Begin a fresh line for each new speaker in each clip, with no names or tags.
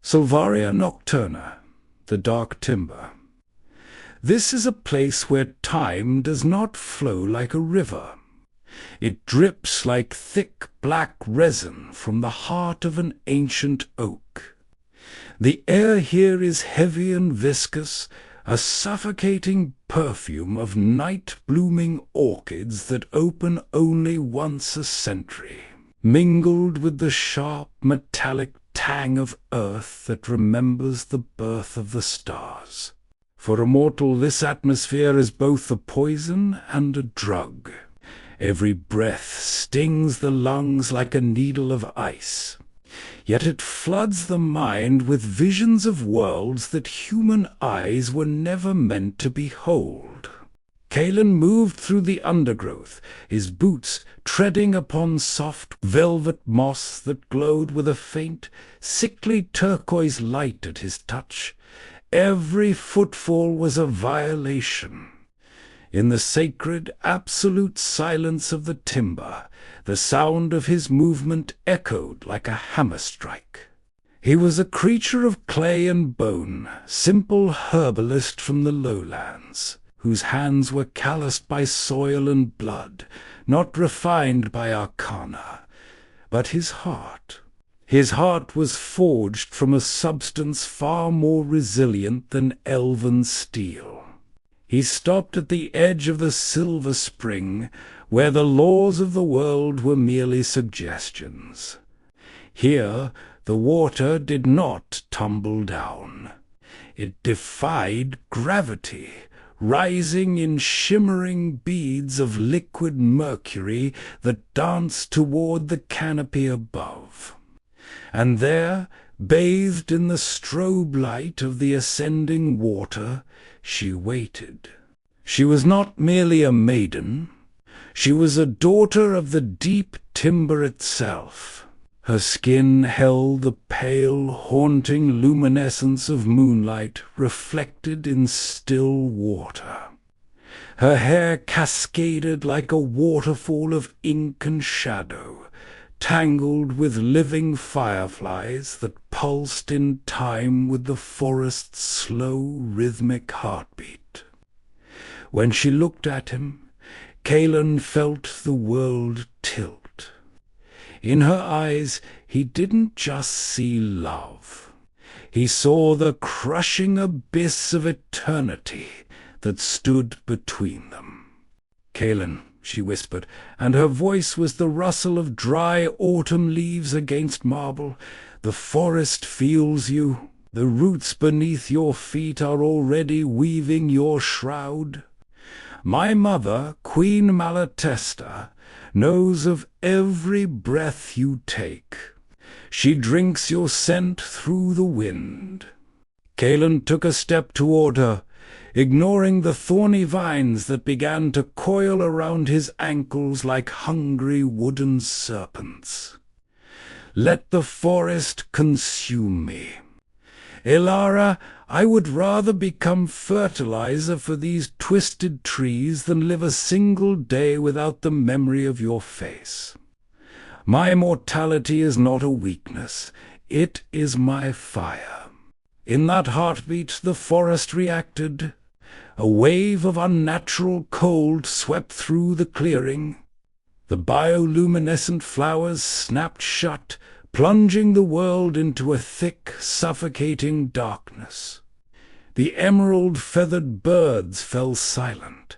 Sylvaria Nocturna, the Dark Timber. This is a place where time does not flow like a river. It drips like thick black resin from the heart of an ancient oak. The air here is heavy and viscous, a suffocating perfume of night-blooming orchids that open only once a century, mingled with the sharp metallic tang of earth that remembers the birth of the stars. For a mortal, this atmosphere is both a poison and a drug. Every breath stings the lungs like a needle of ice. Yet it floods the mind with visions of worlds that human eyes were never meant to behold. Kaelen moved through the undergrowth, his boots treading upon soft velvet moss that glowed with a faint, sickly turquoise light at his touch. Every footfall was a violation. In the sacred, absolute silence of the timber, the sound of his movement echoed like a hammer strike. He was a creature of clay and bone, simple herbalist from the lowlands, whose hands were calloused by soil and blood, not refined by arcana. But his heart was forged from a substance far more resilient than elven steel. He stopped at the edge of the silver spring, where the laws of the world were merely suggestions. Here the water did not tumble down. It defied gravity, rising in shimmering beads of liquid mercury that danced toward the canopy above. And there, bathed in the strobe light of the ascending water, she waited. She was not merely a maiden. She was a daughter of the deep timber itself. Her skin held the pale, haunting luminescence of moonlight reflected in still water. Her hair cascaded like a waterfall of ink and shadow, tangled with living fireflies that pulsed in time with the forest's slow, rhythmic heartbeat. When she looked at him, Kaelen felt the world tilt. In her eyes, he didn't just see love. He saw the crushing abyss of eternity that stood between them. "Kaelen," she whispered, and her voice was the rustle of dry autumn leaves against marble. "The forest feels you. The roots beneath your feet are already weaving your shroud. My mother, Queen Malatesta, knows of every breath you take. She drinks your scent through the wind." Kaelen took a step toward her, ignoring the thorny vines that began to coil around his ankles like hungry wooden serpents. "Let the forest consume me. Elara, I would rather become fertilizer for these twisted trees than live a single day without the memory of your face. My mortality is not a weakness. It is my fire." In that heartbeat the forest reacted. A wave of unnatural cold swept through the clearing. The bioluminescent flowers snapped shut, plunging the world into a thick, suffocating darkness. The emerald-feathered birds fell silent,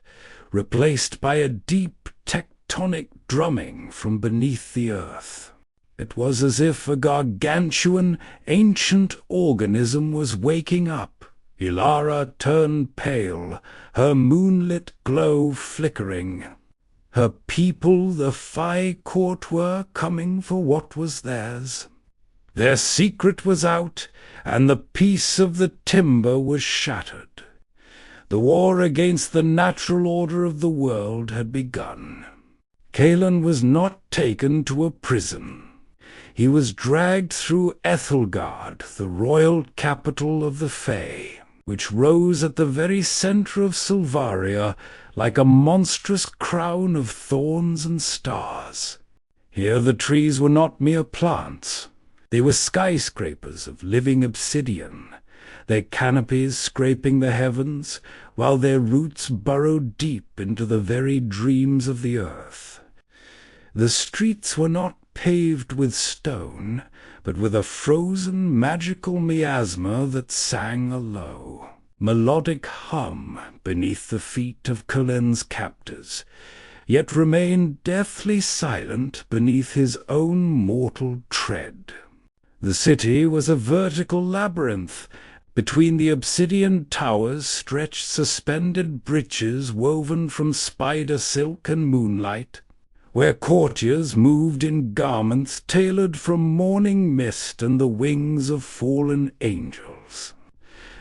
replaced by a deep tectonic drumming from beneath the earth. It was as if a gargantuan, ancient organism was waking up. Elara turned pale, her moonlit glow flickering. Her people, the Fae Court, were coming for what was theirs. Their secret was out, and the peace of the timber was shattered. The war against the natural order of the world had begun. Kaelen was not taken to a prison. He was dragged through Aethelgard, the royal capital of the Fae, which rose at the very center of Sylvaria like a monstrous crown of thorns and stars. Here the trees were not mere plants. They were skyscrapers of living obsidian, their canopies scraping the heavens, while their roots burrowed deep into the very dreams of the earth. The streets were not paved with stone, but with a frozen magical miasma that sang a low, melodic hum beneath the feet of Kaelen's captors, yet remained deathly silent beneath his own mortal tread. The city was a vertical labyrinth. Between the obsidian towers stretched suspended bridges woven from spider silk and moonlight, where courtiers moved in garments tailored from morning mist and the wings of fallen angels.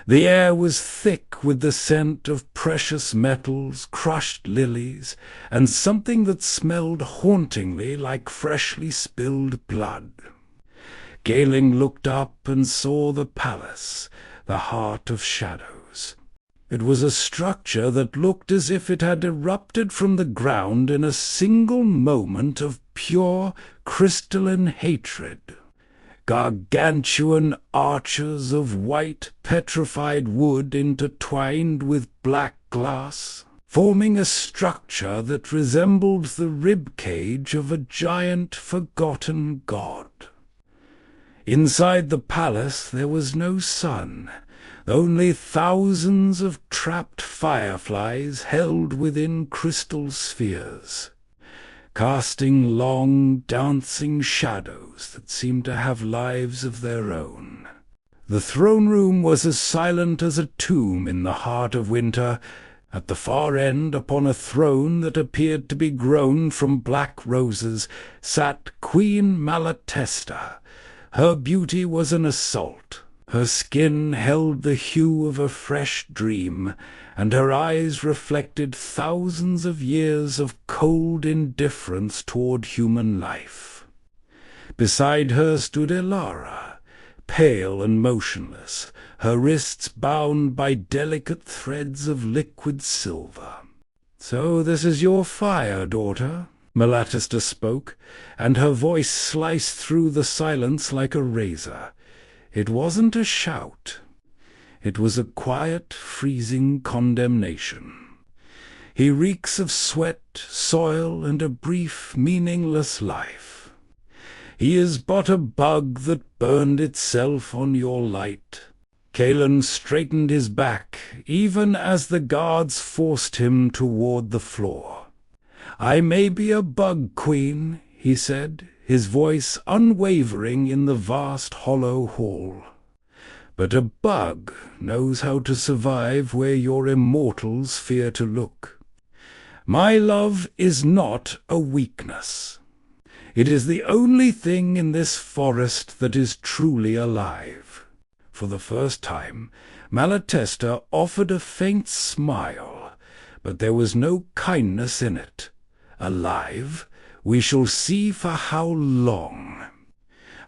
The air was thick with the scent of precious metals, crushed lilies, and something that smelled hauntingly like freshly spilled blood. Kaelen looked up and saw the palace, the heart of shadows. It was a structure that looked as if it had erupted from the ground in a single moment of pure, crystalline hatred. Gargantuan arches of white, petrified wood intertwined with black glass, forming a structure that resembled the rib-cage of a giant forgotten god. Inside the palace there was no sun, only thousands of trapped fireflies held within crystal spheres, casting long, dancing shadows that seemed to have lives of their own. The throne room was as silent as a tomb in the heart of winter. At the far end, upon a throne that appeared to be grown from black roses, sat Queen Malatesta. Her beauty was an assault. Her skin held the hue of a fresh dream, and her eyes reflected thousands of years of cold indifference toward human life. Beside her stood Elara, pale and motionless, her wrists bound by delicate threads of liquid silver. "So this is your fire, daughter?" Malatesta spoke, and her voice sliced through the silence like a razor. It wasn't a shout. It was a quiet, freezing condemnation. "He reeks of sweat, soil, and a brief, meaningless life. He is but a bug that burned itself on your light." Kaelen straightened his back, even as the guards forced him toward the floor. "I may be a bug, Queen," he said, his voice unwavering in the vast hollow hall. "But a bug knows how to survive where your immortals fear to look. My love is not a weakness. It is the only thing in this forest that is truly alive." For the first time, Malatesta offered a faint smile, but there was no kindness in it. "Alive? We shall see for how long.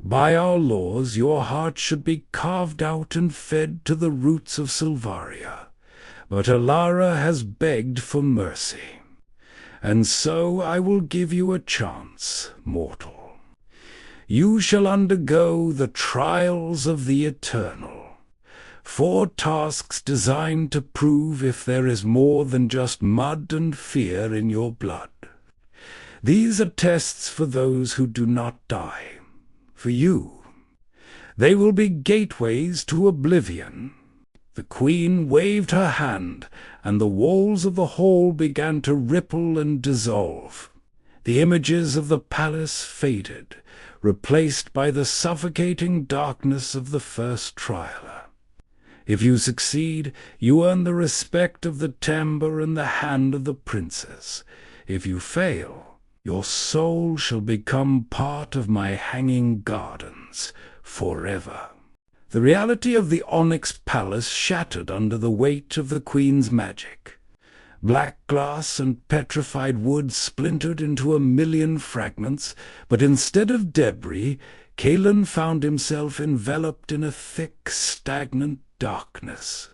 By our laws, your heart should be carved out and fed to the roots of Silvaria. But Elara has begged for mercy. And so I will give you a chance, mortal. You shall undergo the trials of the eternal. 4 tasks designed to prove if there is more than just mud and fear in your blood. These are tests for those who do not die. For you, they will be gateways to oblivion." The queen waved her hand, and the walls of the hall began to ripple and dissolve. The images of the palace faded, replaced by the suffocating darkness of the first trialer. If you succeed, you earn the respect of the timbre and the hand of the princess. If you fail, your soul shall become part of my hanging gardens forever. The reality of the onyx palace shattered under the weight of the queen's magic. Black glass and petrified wood splintered into a million fragments, but instead of debris, Kaelen found himself enveloped in a thick, stagnant darkness.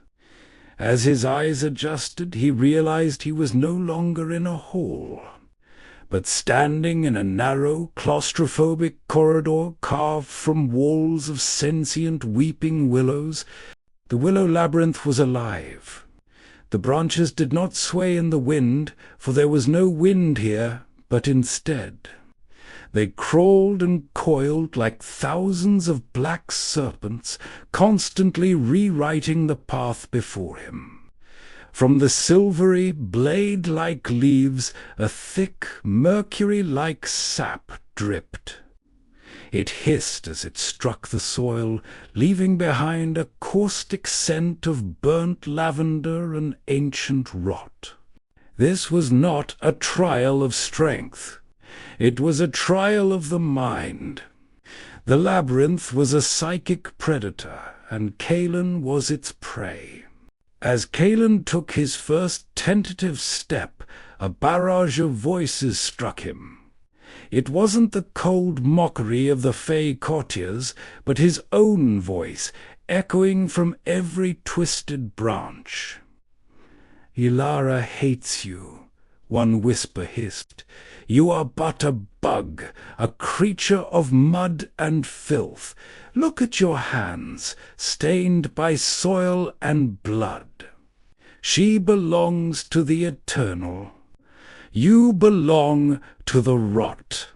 As his eyes adjusted, he realized he was no longer in a hall, but standing in a narrow, claustrophobic corridor carved from walls of sentient weeping willows, the willow labyrinth was alive. The branches did not sway in the wind, for there was no wind here, but instead they crawled and coiled like thousands of black serpents, constantly rewriting the path before him. From the silvery, blade-like leaves, a thick, mercury-like sap dripped. It hissed as it struck the soil, leaving behind a caustic scent of burnt lavender and ancient rot. This was not a trial of strength. It was a trial of the mind. The labyrinth was a psychic predator, and Kaelen was its prey. As Kaelen took his first tentative step, a barrage of voices struck him. It wasn't the cold mockery of the fey courtiers, but his own voice, echoing from every twisted branch. "Elara hates you," one whisper hissed. "You are but a bug, a creature of mud and filth. Look at your hands, stained by soil and blood. She belongs to the eternal. You belong to the rot."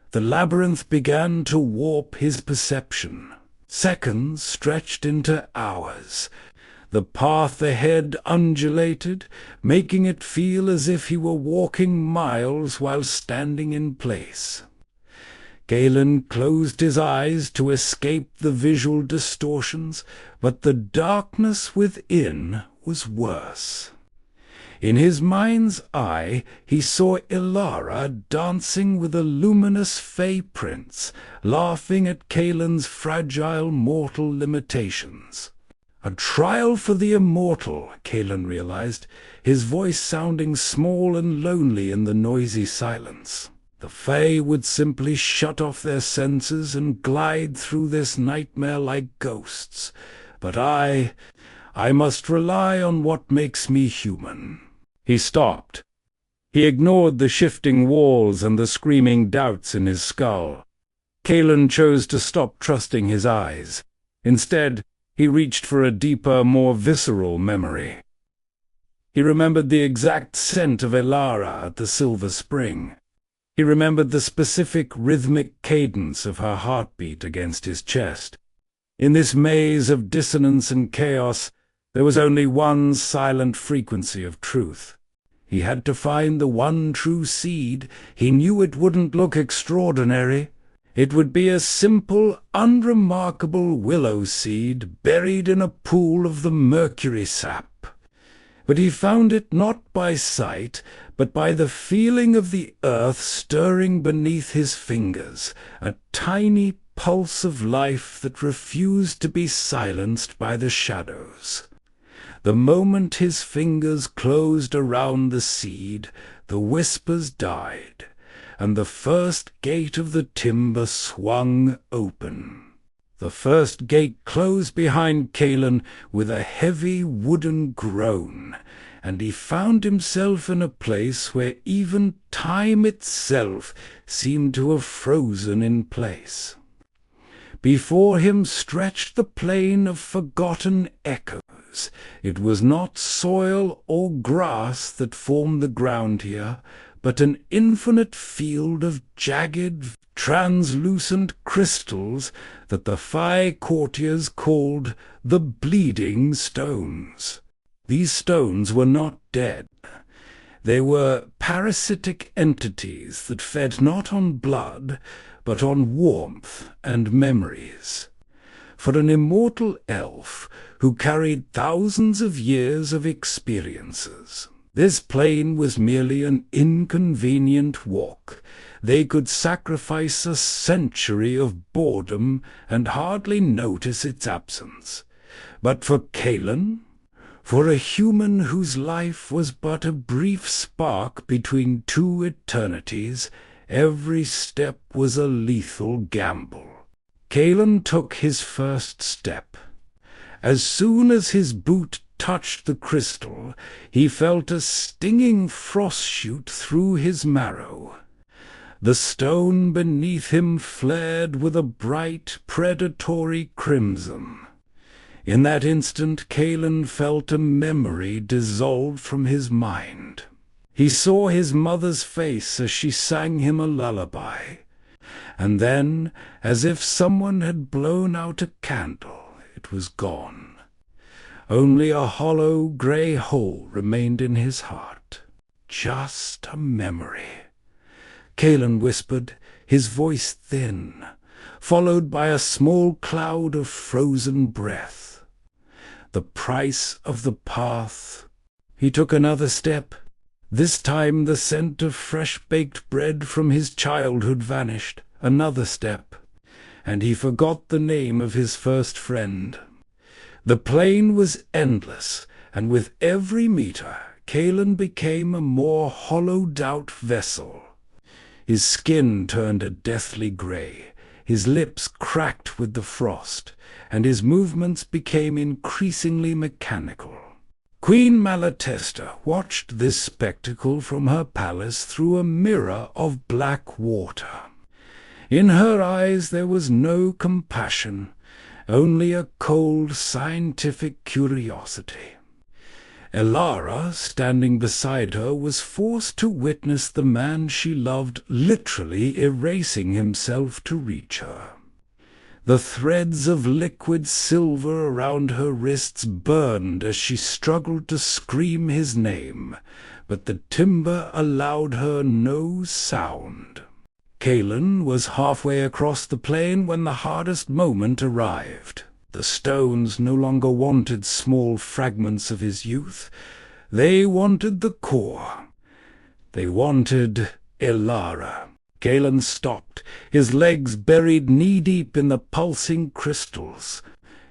The labyrinth began to warp his perception. Seconds stretched into hours. The path ahead undulated, making it feel as if he were walking miles while standing in place. Kaelen closed his eyes to escape the visual distortions, but the darkness within was worse. In his mind's eye he saw Elara dancing with a luminous fey prince, laughing at Kaelen's fragile mortal limitations. A trial for the immortal, Kaelen realized, his voice sounding small and lonely in the noisy silence. The Fae would simply shut off their senses and glide through this nightmare like ghosts. But I must rely on what makes me human. He stopped. He ignored the shifting walls and the screaming doubts in his skull. Kaelen chose to stop trusting his eyes. Instead, he reached for a deeper, more visceral memory. He remembered the exact scent of Elara at the Silver Spring. He remembered the specific rhythmic cadence of her heartbeat against his chest. In this maze of dissonance and chaos, there was only one silent frequency of truth. He had to find the one true seed. He knew it wouldn't look extraordinary. It would be a simple, unremarkable willow seed buried in a pool of the mercury sap. But he found it not by sight, but by the feeling of the earth stirring beneath his fingers, a tiny pulse of life that refused to be silenced by the shadows. The moment his fingers closed around the seed, the whispers died, and the first gate of the timber swung open. The first gate closed behind Kaelen with a heavy wooden groan, and he found himself in a place where even time itself seemed to have frozen in place. Before him stretched the plain of forgotten echoes. It was not soil or grass that formed the ground here, but an infinite field of jagged, translucent crystals that the Fae courtiers called the Bleeding Stones. These stones were not dead. They were parasitic entities that fed not on blood, but on warmth and memories. For an immortal elf who carried thousands of years of experiences, this plane was merely an inconvenient walk. They could sacrifice a century of boredom and hardly notice its absence. But for Kaelen, for a human whose life was but a brief spark between two eternities, every step was a lethal gamble. Kaelen took his first step. As soon as his boot touched the crystal, he felt a stinging frost shoot through his marrow. The stone beneath him flared with a bright, predatory crimson. In that instant, Kaelen felt a memory dissolve from his mind. He saw his mother's face as she sang him a lullaby, and then, as if someone had blown out a candle, it was gone. Only a hollow grey hole remained in his heart. Just a memory. Kaelen whispered, his voice thin, followed by a small cloud of frozen breath. The price of the path. He took another step. This time the scent of fresh-baked bread from his childhood vanished. Another step, and he forgot the name of his first friend. The plain was endless, and with every meter, Kaelen became a more hollowed-out vessel. His skin turned a deathly grey, his lips cracked with the frost, and his movements became increasingly mechanical. Queen Malatesta watched this spectacle from her palace through a mirror of black water. In her eyes there was no compassion, only a cold scientific curiosity. Elara, standing beside her, was forced to witness the man she loved literally erasing himself to reach her. The threads of liquid silver around her wrists burned as she struggled to scream his name, but the timber allowed her no sound. Kaelen was halfway across the plain when the hardest moment arrived. The stones no longer wanted small fragments of his youth. They wanted the core. They wanted Elara. Kaelen stopped, his legs buried knee-deep in the pulsing crystals.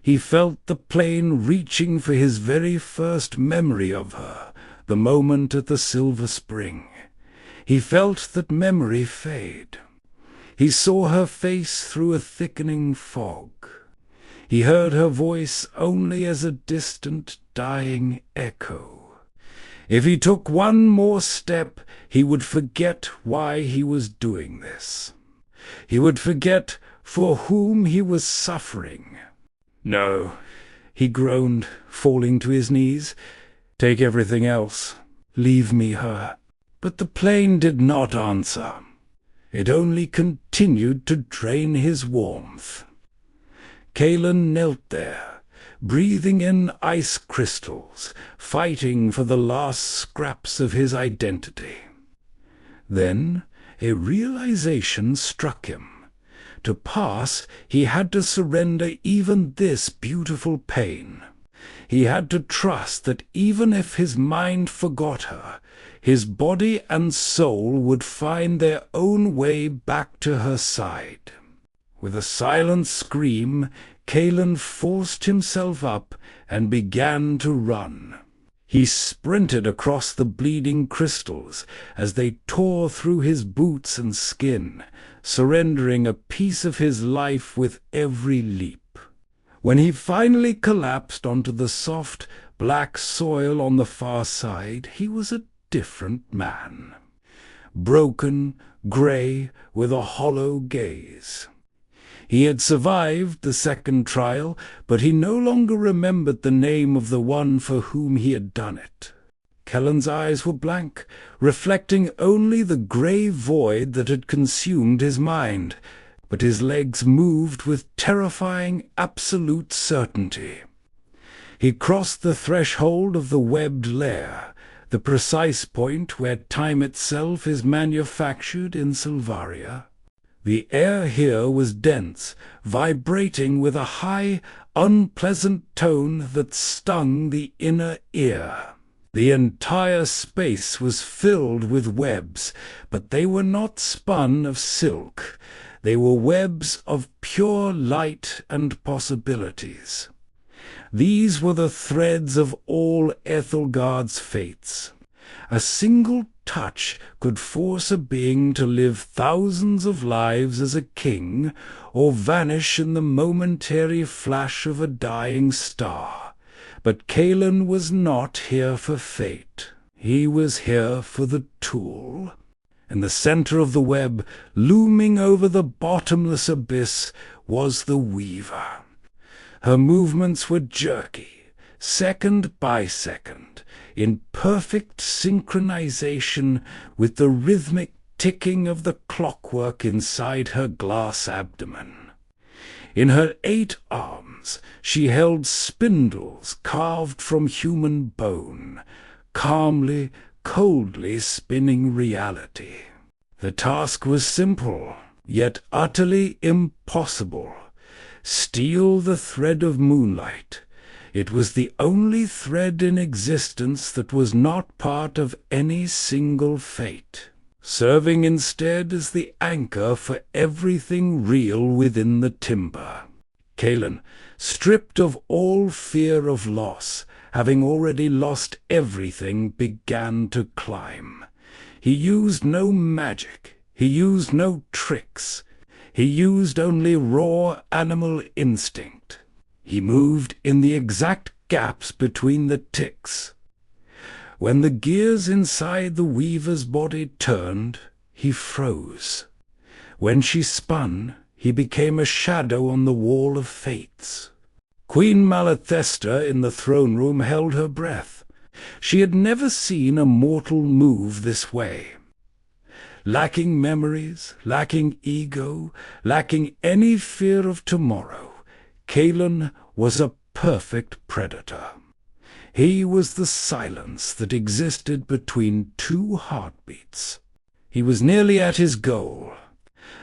He felt the plain reaching for his very first memory of her, the moment at the Silver Spring. He felt that memory fade. He saw her face through a thickening fog. He heard her voice only as a distant, dying echo. If he took one more step, he would forget why he was doing this. He would forget for whom he was suffering. "No," he groaned, falling to his knees. "Take everything else. Leave me her." But the plain did not answer. It only continued to drain his warmth. Kaelen knelt there, breathing in ice crystals, fighting for the last scraps of his identity. Then a realization struck him. To pass, he had to surrender even this beautiful pain. He had to trust that even if his mind forgot her, his body and soul would find their own way back to her side. With a silent scream, Kaelen forced himself up and began to run. He sprinted across the bleeding crystals as they tore through his boots and skin, surrendering a piece of his life with every leap. When he finally collapsed onto the soft, black soil on the far side, he was a different man. Broken, grey, with a hollow gaze. He had survived the second trial, but he no longer remembered the name of the one for whom he had done it. Kaelen's eyes were blank, reflecting only the grey void that had consumed his mind, but his legs moved with terrifying absolute certainty. He crossed the threshold of the webbed lair, the precise point where time itself is manufactured in Silvaria. The air here was dense, vibrating with a high, unpleasant tone that stung the inner ear. The entire space was filled with webs, but they were not spun of silk. They were webs of pure light and possibilities. These were the threads of all Aethelgard's fates. A single touch could force a being to live thousands of lives as a king, or vanish in the momentary flash of a dying star. But Kaelen was not here for fate. He was here for the tool. In the center of the web, looming over the bottomless abyss, was the Weaver. Her movements were jerky, second by second, in perfect synchronization with the rhythmic ticking of the clockwork inside her glass abdomen. In her 8 arms she held spindles carved from human bone, calmly, coldly spinning reality. The task was simple, yet utterly impossible. Steal the thread of moonlight. It was the only thread in existence that was not part of any single fate, serving instead as the anchor for everything real within the timber. Kaelen, stripped of all fear of loss, having already lost everything, began to climb. He used no magic, he used no tricks, he used only raw animal instinct. He moved in the exact gaps between the ticks. When the gears inside the Weaver's body turned, he froze. When she spun, he became a shadow on the wall of fates. Queen Malathesta in the throne room held her breath. She had never seen a mortal move this way. Lacking memories, lacking ego, lacking any fear of tomorrow, Kaelen was a perfect predator. He was the silence that existed between 2 heartbeats. He was nearly at his goal.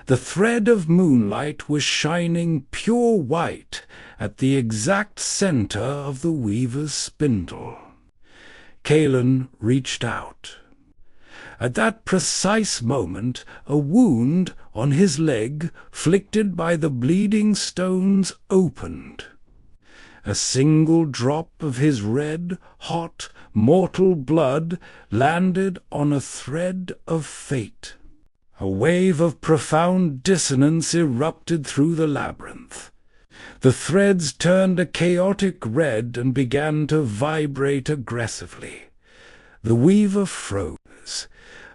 The thread of moonlight was shining pure white at the exact center of the Weaver's spindle. Kaelen reached out. At that precise moment, a wound on his leg, flicked by the bleeding stones, opened. A single drop of his red, hot, mortal blood landed on a thread of fate. A wave of profound dissonance erupted through the labyrinth. The threads turned a chaotic red and began to vibrate aggressively. The Weaver froze.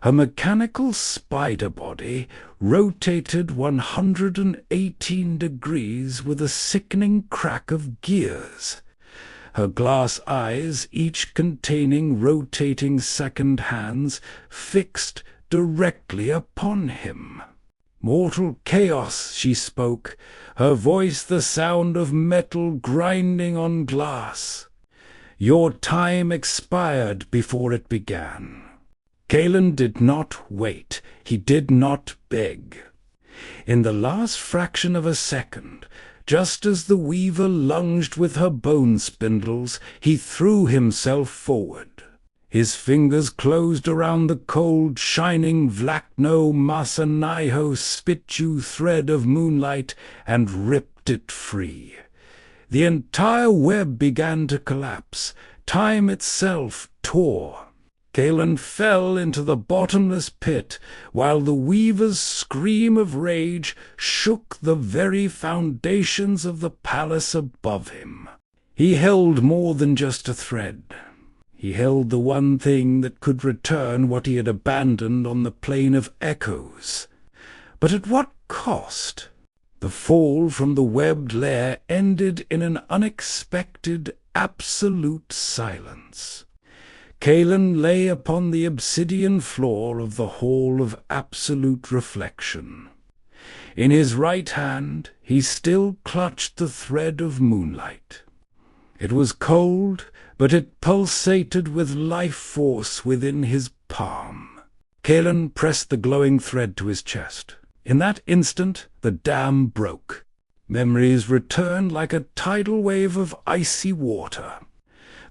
Her mechanical spider body rotated 118 degrees with a sickening crack of gears. Her glass eyes, each containing rotating second hands, fixed directly upon him. Mortal chaos, she spoke, her voice the sound of metal grinding on glass. Your time expired before it began. Kaelen did not wait. He did not beg. In the last fraction of a second, just as the Weaver lunged with her bone spindles, he threw himself forward. His fingers closed around the cold, shining Vlakno Masanaiho Spitju thread of moonlight and ripped it free. The entire web began to collapse. Time itself tore. Kaelen fell into the bottomless pit, while the Weaver's scream of rage shook the very foundations of the palace above him. He held more than just a thread. He held the one thing that could return what he had abandoned on the plane of echoes. But at what cost? The fall from the webbed lair ended in an unexpected, absolute silence. Kaelen lay upon the obsidian floor of the Hall of Absolute Reflection. In his right hand he still clutched the thread of moonlight. It was cold, but it pulsated with life force within his palm. Kaelen pressed the glowing thread to his chest. In that instant the dam broke. Memories returned like a tidal wave of icy water.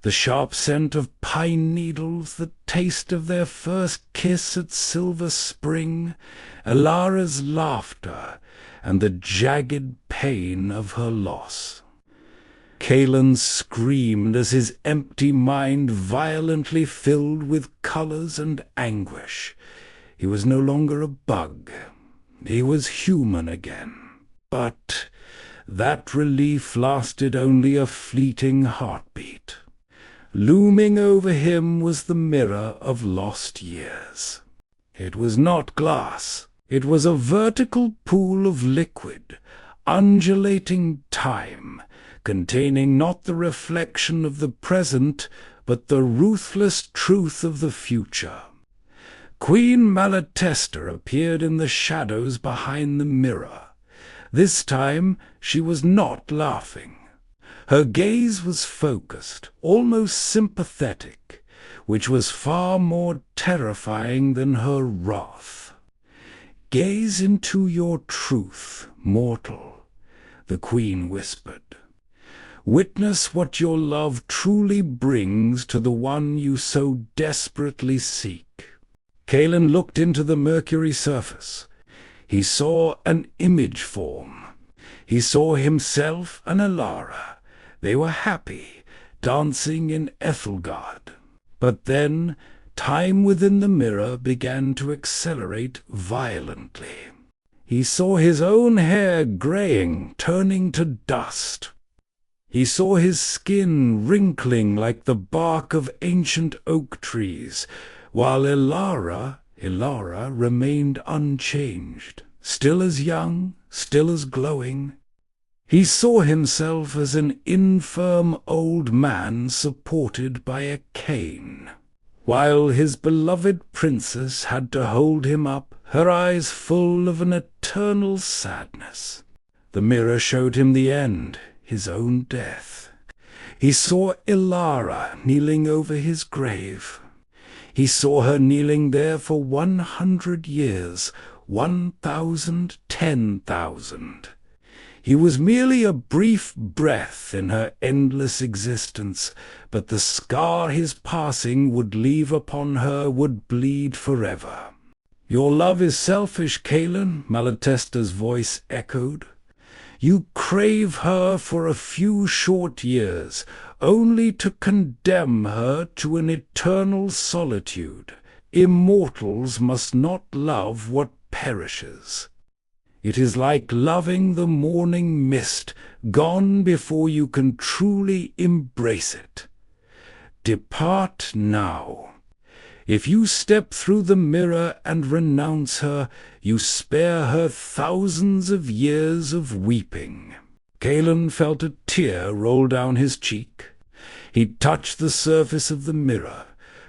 The sharp scent of pine needles, the taste of their first kiss at Silver Spring, Elara's laughter, and the jagged pain of her loss. Kaelen screamed as his empty mind violently filled with colors and anguish. He was no longer a bug. He was human again. But that relief lasted only a fleeting heartbeat. Looming over him was the mirror of lost years. It was not glass. It was a vertical pool of liquid, undulating time, containing not the reflection of the present, but the ruthless truth of the future. Queen Malatesta appeared in the shadows behind the mirror. This time she was not laughing. Her gaze was focused, almost sympathetic, which was far more terrifying than her wrath. "Gaze into your truth, mortal," the queen whispered. "Witness what your love truly brings to the one you so desperately seek." Kaelen looked into the mercury surface. He saw an image form. He saw himself and Elara. They were happy, dancing in Aethelgard. But then time within the mirror began to accelerate violently. He saw his own hair graying, turning to dust. He saw his skin wrinkling like the bark of ancient oak trees, while Elara remained unchanged, still as young, still as glowing. He saw himself as an infirm old man supported by a cane, while his beloved princess had to hold him up, her eyes full of an eternal sadness. The mirror showed him the end, his own death. He saw Elara kneeling over his grave. He saw her kneeling there for 100 years, 1,000, 10,000. He was merely a brief breath in her endless existence, but the scar his passing would leave upon her would bleed forever. "Your love is selfish, Kaelen," Malatesta's voice echoed. "You crave her for a few short years, only to condemn her to an eternal solitude. Immortals must not love what perishes. It is like loving the morning mist, gone before you can truly embrace it. Depart now. If you step through the mirror and renounce her, you spare her thousands of years of weeping." Kaelen felt a tear roll down his cheek. He touched the surface of the mirror,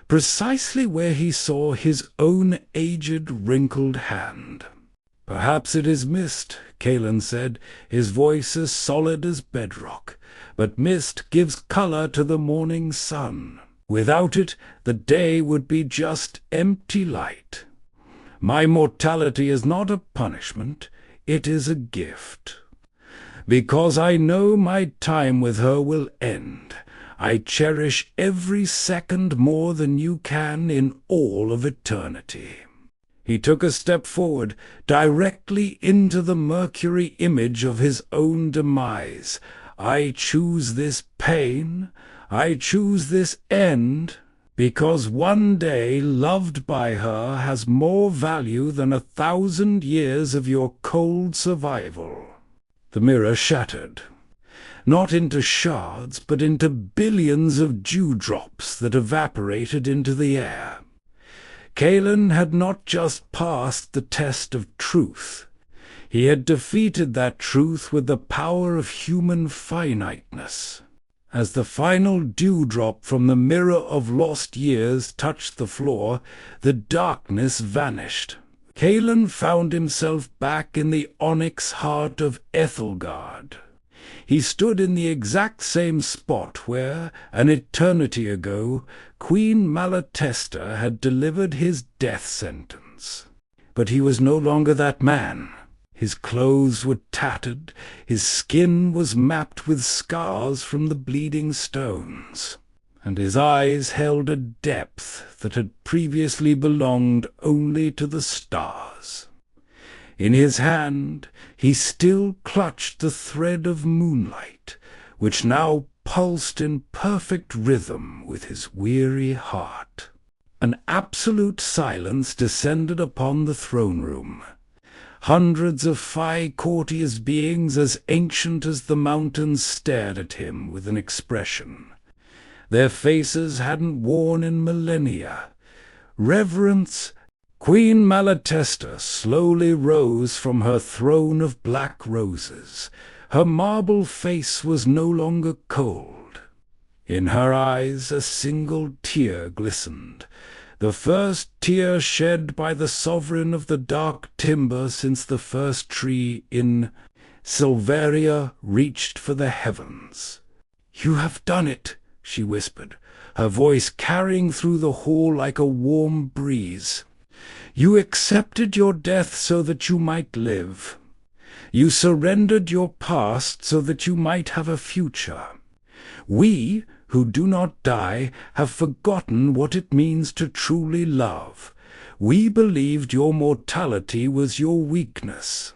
precisely where he saw his own aged, wrinkled hand. "Perhaps it is mist," Kaelen said, his voice as solid as bedrock. "But mist gives color to the morning sun. Without it, the day would be just empty light. My mortality is not a punishment, it is a gift. Because I know my time with her will end, I cherish every second more than you can in all of eternity." He took a step forward, directly into the mercury image of his own demise. "I choose this pain, I choose this end, because one day loved by her has more value than 1,000 years of your cold survival." The mirror shattered, not into shards, but into billions of dewdrops that evaporated into the air. Kaelen had not just passed the test of truth. He had defeated that truth with the power of human finiteness. As the final dewdrop from the mirror of lost years touched the floor, the darkness vanished. Kaelen found himself back in the onyx heart of Aethelgard. He stood in the exact same spot where, an eternity ago, Queen Malatesta had delivered his death sentence. But he was no longer that man. His clothes were tattered, his skin was mapped with scars from the bleeding stones, and his eyes held a depth that had previously belonged only to the stars. In his hand he still clutched the thread of moonlight, which now pulsed in perfect rhythm with his weary heart. An absolute silence descended upon the throne room. Hundreds of courtiers beings as ancient as the mountains stared at him with an expression their faces hadn't worn in millennia. Reverence Queen Malatesta slowly rose from her throne of black roses. Her marble face was no longer cold. In her eyes a single tear glistened, the first tear shed by the sovereign of the dark timber since the first tree in Silveria reached for the heavens. "You have done it," she whispered, her voice carrying through the hall like a warm breeze. "You accepted your death so that you might live. You surrendered your past so that you might have a future. We, who do not die, have forgotten what it means to truly love. We believed your mortality was your weakness,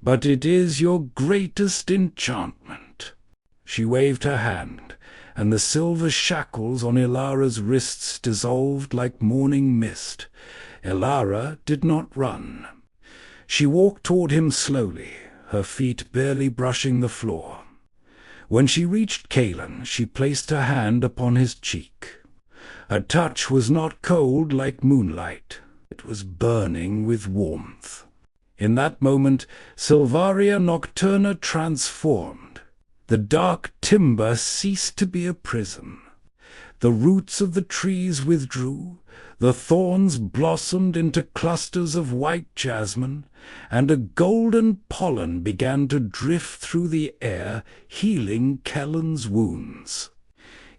but it is your greatest enchantment." She waved her hand, and the silver shackles on Elara's wrists dissolved like morning mist. Elara did not run. She walked toward him slowly, her feet barely brushing the floor. When she reached Kaelen, she placed her hand upon his cheek. Her touch was not cold like moonlight. It was burning with warmth. In that moment, Silvaria Nocturna transformed. The dark timber ceased to be a prison. The roots of the trees withdrew, the thorns blossomed into clusters of white jasmine, and a golden pollen began to drift through the air, healing Kaelen's wounds.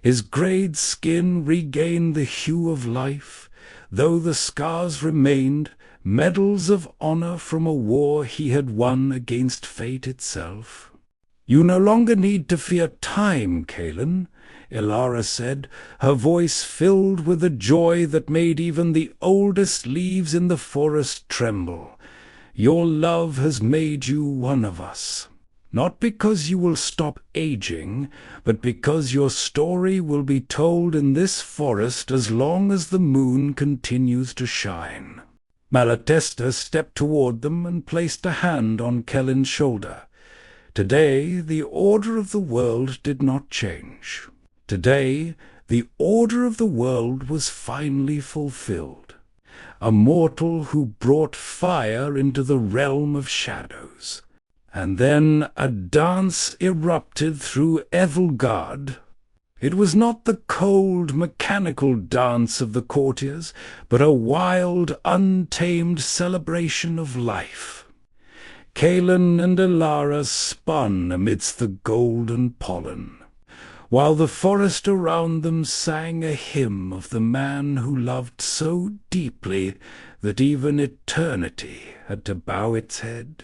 His greyed skin regained the hue of life, though the scars remained, medals of honor from a war he had won against fate itself. "You no longer need to fear time, Kaelen," Elara said, her voice filled with a joy that made even the oldest leaves in the forest tremble. "Your love has made you one of us. Not because you will stop aging, but because your story will be told in this forest as long as the moon continues to shine." Malatesta stepped toward them and placed a hand on Kaelen's shoulder. Today, the order of the world did not change. Today, the order of the world was finally fulfilled. A mortal who brought fire into the realm of shadows. And then a dance erupted through Aethelgard. It was not the cold, mechanical dance of the courtiers, but a wild, untamed celebration of life. Kaelen and Elara spun amidst the golden pollen, while the forest around them sang a hymn of the man who loved so deeply that even eternity had to bow its head.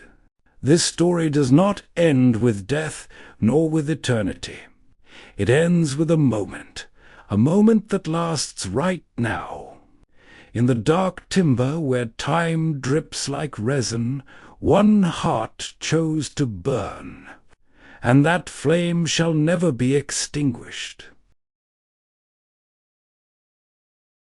This story does not end with death nor with eternity. It ends with a moment that lasts right now. In the dark timber where time drips like resin, one heart chose to burn, and that flame shall never be extinguished.